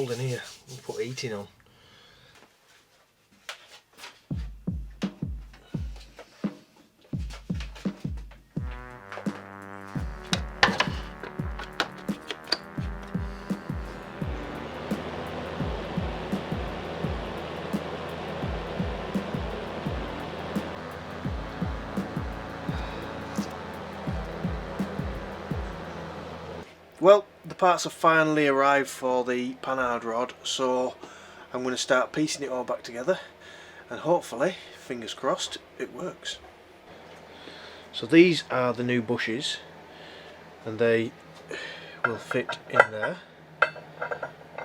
cold in here. We'll put heating on. Well, the parts have finally arrived for the Panhard rod, so I'm going to start piecing it all back together and hopefully, fingers crossed, it works. So these are the new bushes and they will fit in there,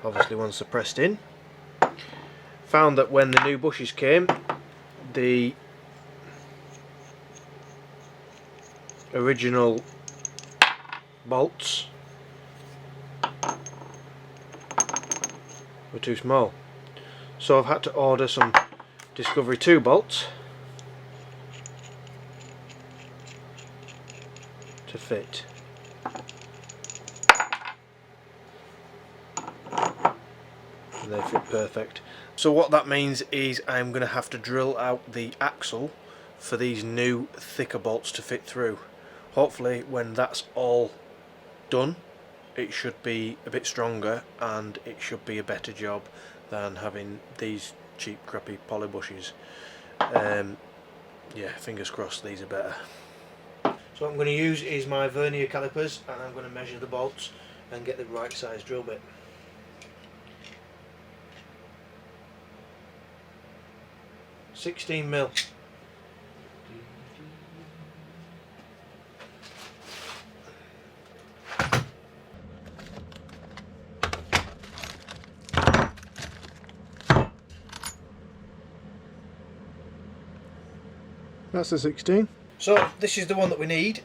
obviously once they're pressed in. Found that when the new bushes came, the original bolts were too small, so I've had to order some Discovery 2 bolts to fit. And they fit perfect. So what that means is I'm going to have to drill out the axle for these new thicker bolts to fit through. Hopefully when that's all done it should be a bit stronger and it should be a better job than having these cheap crappy poly bushes. Yeah, fingers crossed these are better. So what I'm going to use is my vernier calipers and I'm going to measure the bolts and get the right size drill bit. $16mm. That's a 16. So this is the one that we need.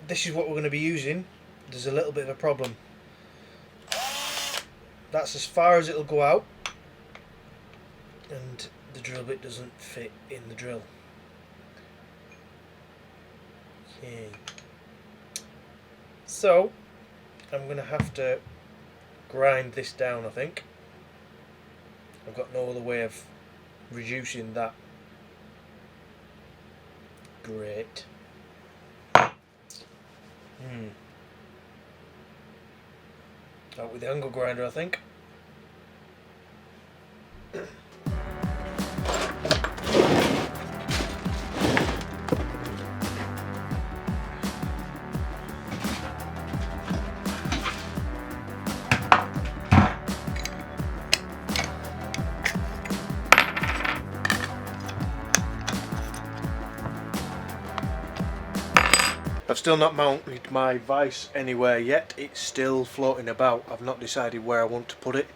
This is what we're going to be using. There's a little bit of a problem. That's as far as it'll go out, and the drill bit doesn't fit in the drill. Okay. So I'm going to have to grind this down, I think. I've got no other way of reducing that. Great. Out with the angle grinder, I think. I've still not mounted my vise anywhere yet, it's still floating about. I've not decided where I want to put it.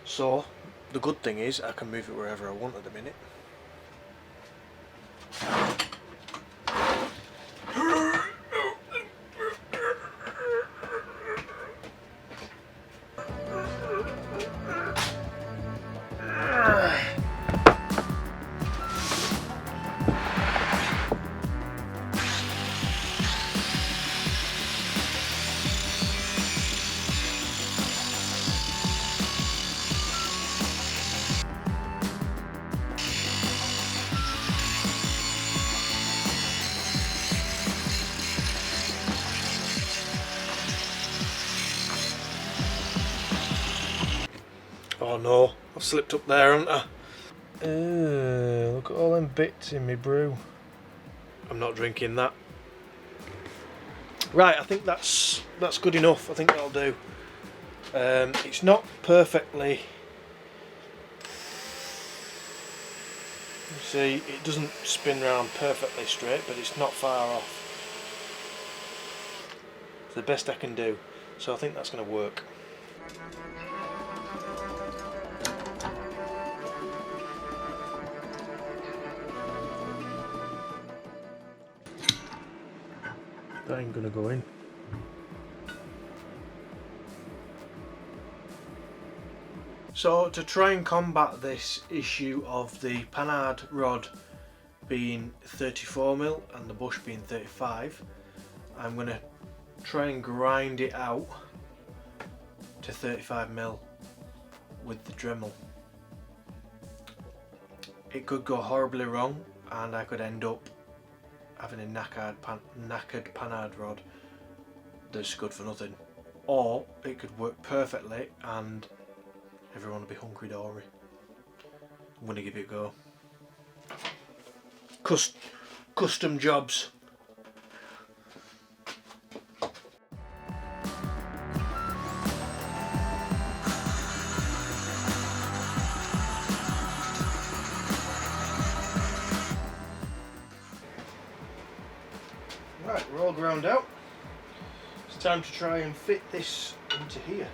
So, the good thing is I can move it wherever I want at the minute. Oh no, I've slipped up there, haven't I? Look at all them bits in my brew. I'm not drinking that. Right, I think that's good enough. I think that'll do. It's not perfectly... You see, it doesn't spin round perfectly straight, but it's not far off. It's the best I can do. So I think that's going to work. That ain't gonna go in. So to try and combat this issue of the Panhard rod being 34mm and the bush being 35, I'm gonna try and grind it out to 35mm with the Dremel. It could go horribly wrong and I could end up having a knackered Panhard rod that's good for nothing. Or it could work perfectly and everyone will be hunky-dory. I'm going to give it a go. Custom jobs. Right, we're all ground out. It's time to try and fit this into here.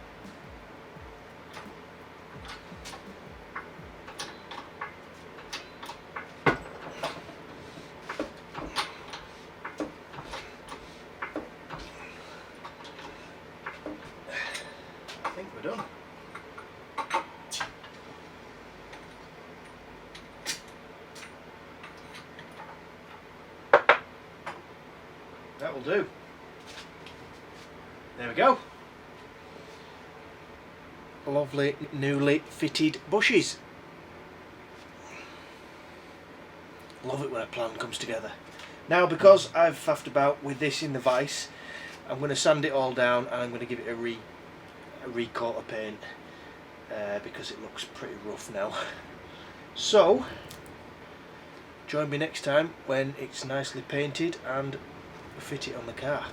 I think we're done. That will do. There we go. Lovely newly fitted bushes. Love it when a plan comes together. Now, because I've faffed about with this in the vise, I'm going to sand it all down and I'm going to give it a recoat of paint because it looks pretty rough now. So, join me next time when it's nicely painted and fit it on the car.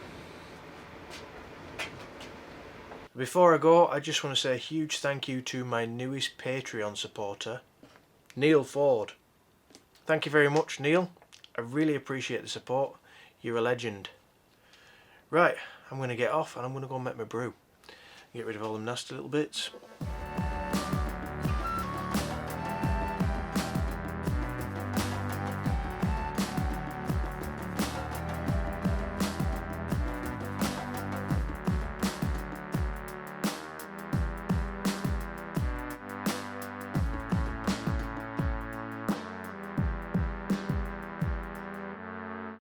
Before I go, I just want to say a huge thank you to my newest Patreon supporter, Neil Ford. Thank you very much, Neil. I really appreciate the support. You're a legend. Right, I'm going to get off and I'm going to go and make my brew. Get rid of all them nasty little bits.